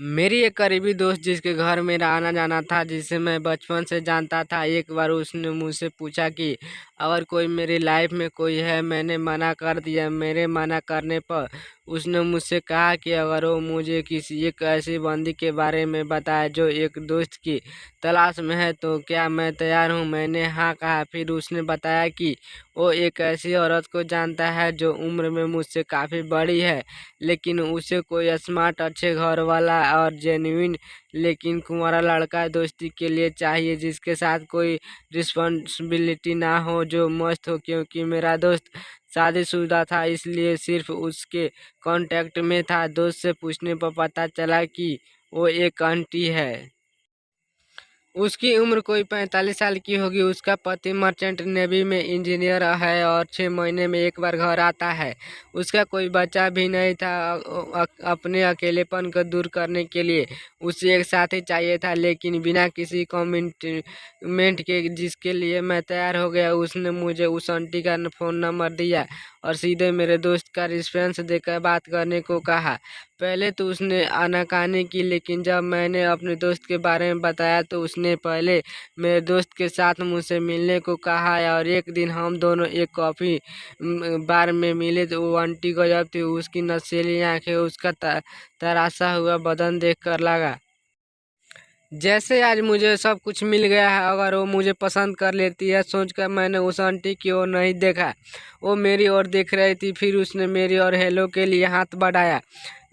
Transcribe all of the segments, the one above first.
मेरी एक करीबी दोस्त जिसके घर मेरा आना जाना था, जिसे मैं बचपन से जानता था। एक बार उसने मुझसे पूछा कि अगर कोई मेरी लाइफ में कोई है। मैंने मना कर दिया। मेरे मना करने पर उसने मुझसे कहा कि अगर वो मुझे किसी एक ऐसी बंदी के बारे में बताए जो एक दोस्त की तलाश में है तो क्या मैं तैयार हूँ। मैंने हाँ कहा। फिर उसने बताया कि वो एक ऐसी औरत को जानता है जो उम्र में मुझसे काफ़ी बड़ी है, लेकिन उसे कोई स्मार्ट, अच्छे घर वाला और जेन्युइन लेकिन कुंवारा लड़का दोस्ती के लिए चाहिए, जिसके साथ कोई रिस्पॉन्सिबिलिटी ना हो, जो मस्त हो। क्योंकि मेरा दोस्त शादीशुदा था, इसलिए सिर्फ उसके कांटेक्ट में था। दोस्त से पूछने पर पता चला कि वो एक आंटी है। उसकी उम्र कोई 45 साल की होगी। उसका पति मर्चेंट नेवी में इंजीनियर है और 6 महीने में एक बार घर आता है। उसका कोई बच्चा भी नहीं था। अपने अकेलेपन को दूर करने के लिए उसे एक साथी चाहिए था, लेकिन बिना किसी कमिटमेंट के, जिसके लिए मैं तैयार हो गया। उसने मुझे उस आंटी का फ़ोन नंबर दिया और सीधे मेरे दोस्त का रेफरेंस देकर बात करने को कहा। पहले तो उसने आनाकानी की, लेकिन जब मैंने अपने दोस्त के बारे में बताया तो उसने पहले मेरे दोस्त के साथ मुझसे मिलने को कहा और एक दिन हम दोनों एक कॉफ़ी बार में मिले। तो वो आंटी गजब थी। उसकी नशीली आंखें, उसका तराशा हुआ बदन देखकर लगा जैसे आज मुझे सब कुछ मिल गया है। अगर वो मुझे पसंद कर लेती है, सोचकर मैंने उस आंटी की ओर नहीं देखा। वो मेरी ओर देख रही थी। फिर उसने मेरी ओर हेलो के लिए हाथ बढ़ाया।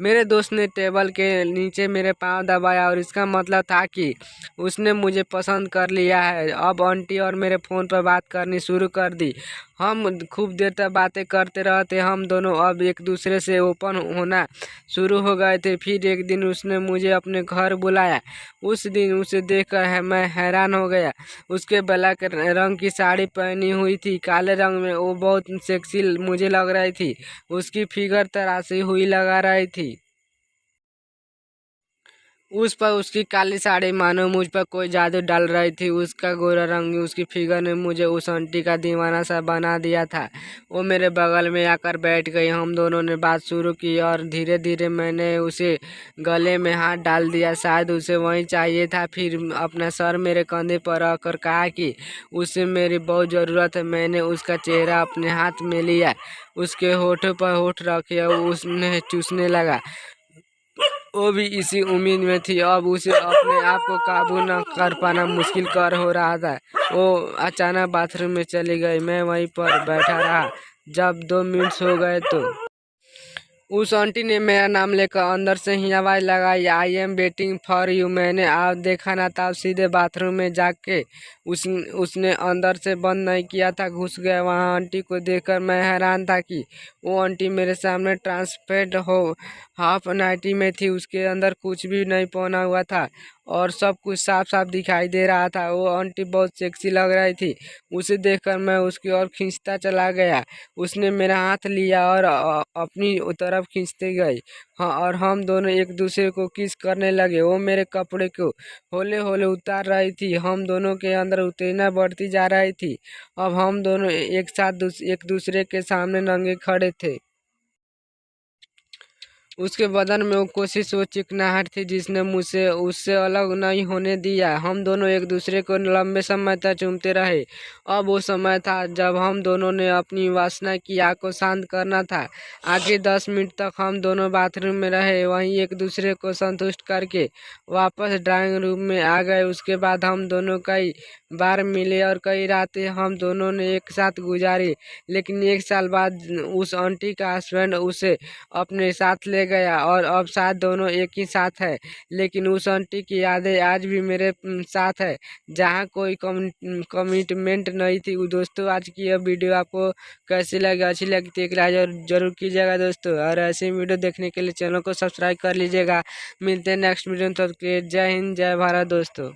मेरे दोस्त ने टेबल के नीचे मेरे पाँव दबाया और इसका मतलब था कि उसने मुझे पसंद कर लिया है। अब आंटी और मेरे फ़ोन पर बात करनी शुरू कर दी। हम खूब देर तक बातें करते रहते। हम दोनों अब एक दूसरे से ओपन होना शुरू हो गए थे। फिर एक दिन उसने मुझे अपने घर बुलाया। उस दिन उसे देखकर मैं हैरान हो गया। उसके ब्लैक रंग की साड़ी पहनी हुई थी। काले रंग में वो बहुत सेक्सी मुझे लग रही थी। उसकी फिगर तराशी हुई लगा रही थी। उस पर उसकी काली साड़ी मानो मुझ पर कोई जादू डाल रही थी। उसका गोरा रंग, उसकी फिगर ने मुझे उस आंटी का दीवाना सा बना दिया था। वो मेरे बगल में आकर बैठ गई। हम दोनों ने बात शुरू की और धीरे धीरे मैंने उसे गले में हाथ डाल दिया। शायद उसे वही चाहिए था। फिर अपना सर मेरे कंधे पर रखकर कहा कि उसे मेरी बहुत ज़रूरत है। मैंने उसका चेहरा अपने हाथ में लिया, उसके होठों पर होठ रखे और उसने चूसने लगा। वो भी इसी उम्मीद में थी। अब उसे अपने आप को काबू न कर पाना मुश्किल कर हो रहा था। वो अचानक बाथरूम में चली गई। मैं वहीं पर बैठा रहा। जब 2 मिनट हो गए तो उस आंटी ने मेरा नाम लेकर अंदर से ही आवाज़ लगाई, I am waiting for you. मैंने आप देखा ना था, सीधे बाथरूम में जाके उसने अंदर से बंद नहीं किया था, घुस गया वहाँ। आंटी को देखकर मैं हैरान था कि वो आंटी मेरे सामने ट्रांसपेरेंट हो हाफ नाइटी में थी। उसके अंदर कुछ भी नहीं पहना हुआ था और सब कुछ साफ साफ दिखाई दे रहा था। वो आंटी बहुत सेक्सी लग रही थी। उसे देखकर मैं उसकी ओर खींचता चला गया। उसने मेरा हाथ लिया और अपनी तरफ खींचते गई। हाँ, और हम दोनों एक दूसरे को किस करने लगे। वो मेरे कपड़े को हौले हौले उतार रही थी। हम दोनों के अंदर उत्तेजना बढ़ती जा रही थी। अब हम दोनों एक साथ एक दूसरे के सामने नंगे खड़े थे। उसके बदन में वो कोशिश, वो चिकनाहट थी जिसने मुझसे उससे अलग नहीं होने दिया। हम दोनों एक दूसरे को लंबे समय तक चूमते रहे। अब वो समय था जब हम दोनों ने अपनी वासना की आग को शांत करना था। आगे 10 मिनट तक हम दोनों बाथरूम में रहे, वहीं एक दूसरे को संतुष्ट करके वापस ड्राइंग रूम में आ गए। उसके बाद हम दोनों कई बार मिले और कई रातें हम दोनों ने एक साथ गुजारी। लेकिन 1 साल बाद उस आंटी का हस्बैंड उसे अपने साथ ले गया और अब शायद दोनों एक ही साथ है। लेकिन उस आंटी की यादें आज भी मेरे साथ है, जहाँ कोई कमिटमेंट नहीं थी। दोस्तों, आज की यह वीडियो आपको कैसी लगी? अच्छी लगी तो एक लाइक जरूर कीजिएगा दोस्तों, और ऐसे वीडियो देखने के लिए चैनल को सब्सक्राइब कर लीजिएगा। मिलते हैं नेक्स्ट वीडियो में। तब तक के लिए जय हिंद, जय भारत दोस्तों।